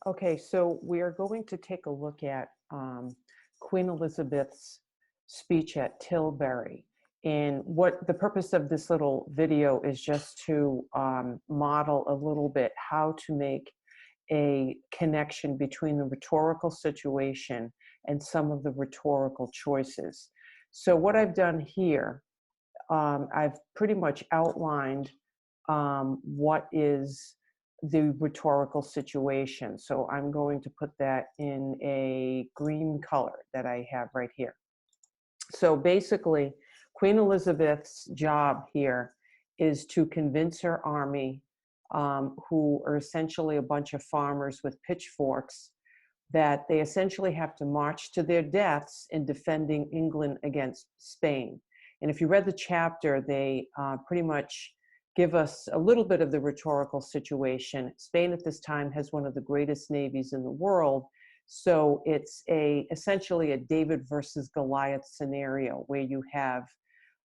Okay, so we are going to take a look at Queen Elizabeth's speech at Tilbury. And what the purpose of this little video is just to model a little bit how to make a connection between the rhetorical situation and some of the rhetorical choices. So what I've done here, I've pretty much outlined what is the rhetorical situation. So I'm going to put that in a green color that I have right here. So basically, Queen Elizabeth's job here is to convince her army, who are essentially a bunch of farmers with pitchforks, that they essentially have to march to their deaths in defending England against Spain. And if you read the chapter, they pretty much give us a little bit of the rhetorical situation. Spain at this time has one of the greatest navies in the world. So it's essentially a David versus Goliath scenario where you have,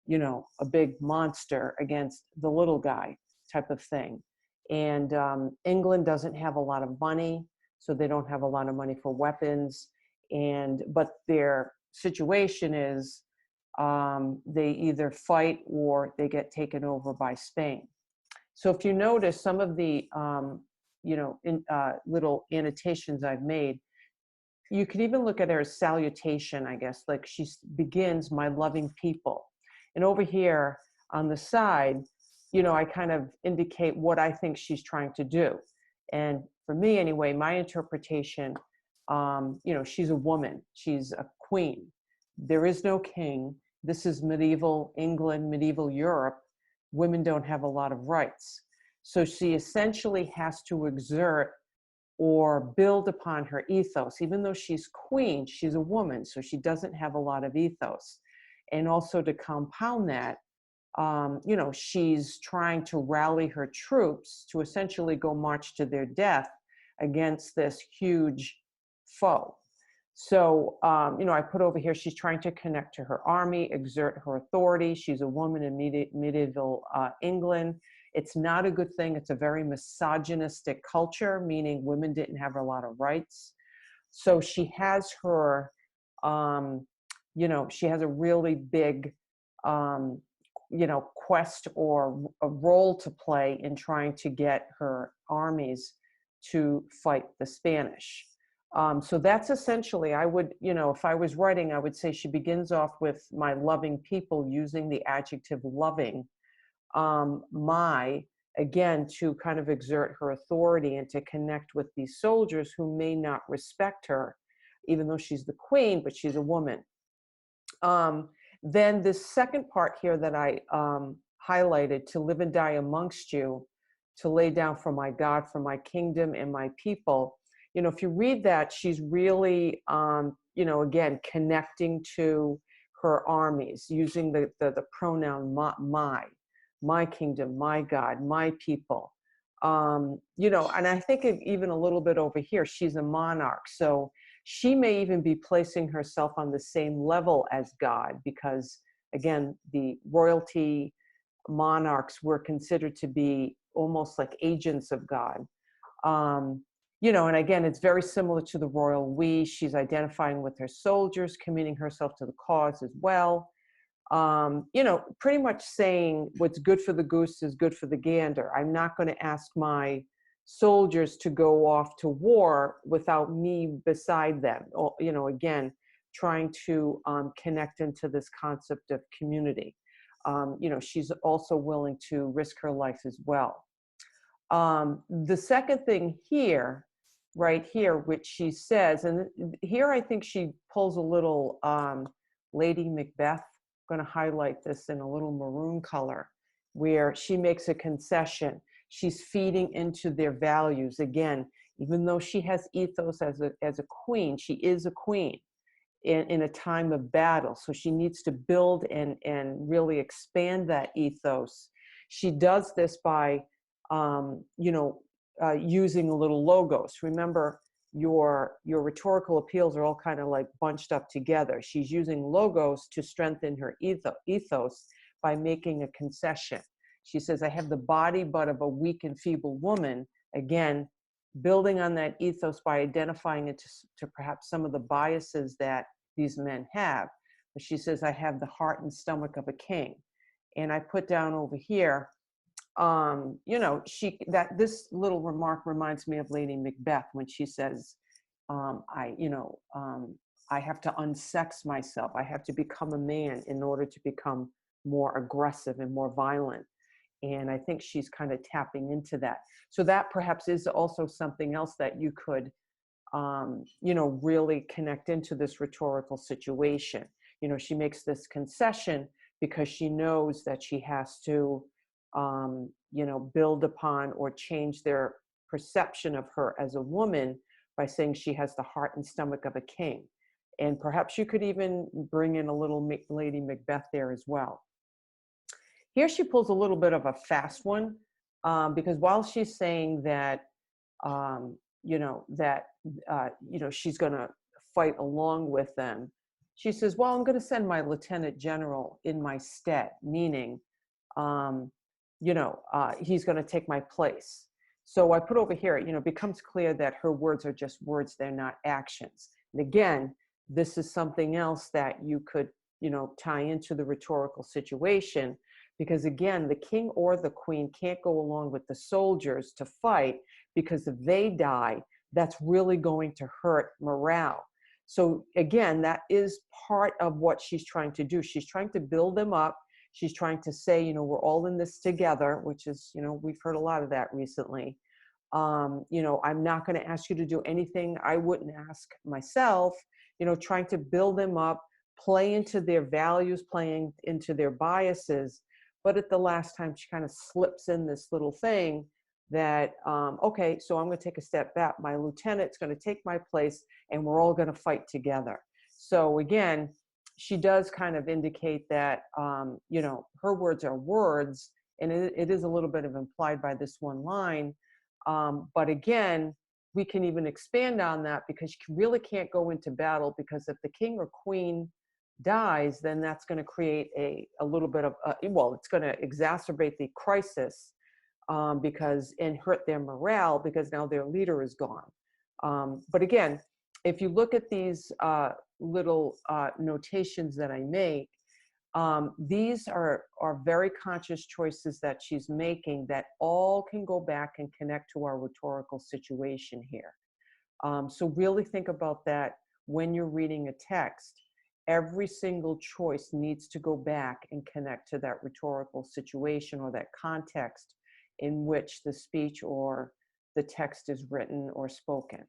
a big monster against the little guy type of thing. And England doesn't have a lot of money, so they don't have a lot of money for weapons. But their situation is they either fight or they get taken over by Spain. So if you notice some of the little annotations I've made, you can even look at her salutation, I guess, like she begins, "My loving people." And over here on the side, I kind of indicate what I think she's trying to do. And for me anyway, my interpretation, she's a woman, she's a queen. There is no king. This is medieval England, medieval Europe. Women don't have a lot of rights. So she essentially has to exert or build upon her ethos. Even though she's queen, she's a woman, so she doesn't have a lot of ethos. And also to compound that, she's trying to rally her troops to essentially go march to their death against this huge foe. So, I put over here, she's trying to connect to her army, exert her authority. She's a woman in medieval England. It's not a good thing. It's a very misogynistic culture, meaning women didn't have a lot of rights. So she has her, she has a really big, quest or a role to play in trying to get her armies to fight the Spanish. So that's essentially, I would, if I was writing, I would say she begins off with "my loving people," using the adjective loving, again, to kind of exert her authority and to connect with these soldiers who may not respect her, even though she's the queen, but she's a woman. Then this second part here that I highlighted, "to live and die amongst you, to lay down for my God, for my kingdom and my people." If you read that, she's really, again, connecting to her armies, using the pronoun my kingdom, my God, my people. And I think even a little bit over here, she's a monarch. So she may even be placing herself on the same level as God, because, again, the royalty monarchs were considered to be almost like agents of God. And again, it's very similar to the royal we. She's identifying with her soldiers, committing herself to the cause as well. Pretty much saying what's good for the goose is good for the gander. I'm not going to ask my soldiers to go off to war without me beside them. Or, again, trying to connect into this concept of community. She's also willing to risk her life as well. The second thing here, right here, which she says, and here I think she pulls a little Lady Macbeth. I'm going to highlight this in a little maroon color, where she makes a concession. She's feeding into their values. Again, even though she has ethos as a queen, she is a queen in a time of battle. So she needs to build and really expand that ethos. She does this by using a little logos. Remember, your rhetorical appeals are all kind of like bunched up together. She's using logos to strengthen her ethos by making a concession. She says, "I have the body but of a weak and feeble woman." Again, building on that ethos by identifying it to perhaps some of the biases that these men have. But she says, I have the heart and stomach of a king. And I put down over here, this little remark reminds me of Lady Macbeth when she says, I have to unsex myself. I have to become a man in order to become more aggressive and more violent. And I think she's kind of tapping into that. So that perhaps is also something else that you could, really connect into this rhetorical situation. She makes this concession because she knows that she has to, build upon or change their perception of her as a woman by saying she has the heart and stomach of a king. And perhaps you could even bring in a little Lady Macbeth there as well. Here she pulls a little bit of a fast one, because while she's saying that, she's going to fight along with them, she says, well, I'm going to send my lieutenant general in my stead, meaning, he's going to take my place. So I put over here, it becomes clear that her words are just words, they're not actions. And again, this is something else that you could, tie into the rhetorical situation, because again, the king or the queen can't go along with the soldiers to fight, because if they die, that's really going to hurt morale. So again, that is part of what she's trying to do. She's trying to build them up. She's trying to say, we're all in this together, which is, we've heard a lot of that recently. I'm not going to ask you to do anything I wouldn't ask myself, trying to build them up, play into their values, playing into their biases. But at the last time, she kind of slips in this little thing that, okay, so I'm going to take a step back. My lieutenant's going to take my place, and we're all going to fight together. So again, she does kind of indicate that, her words are words, and it is a little bit of implied by this one line. But again, we can even expand on that, because you really can't go into battle, because if the king or queen dies, then that's going to create a little bit of, it's going to exacerbate the crisis, and hurt their morale, because now their leader is gone. But again, if you look at these little notations that I make, these are very conscious choices that she's making that all can go back and connect to our rhetorical situation here. So really think about that when you're reading a text. Every single choice needs to go back and connect to that rhetorical situation or that context in which the speech or the text is written or spoken.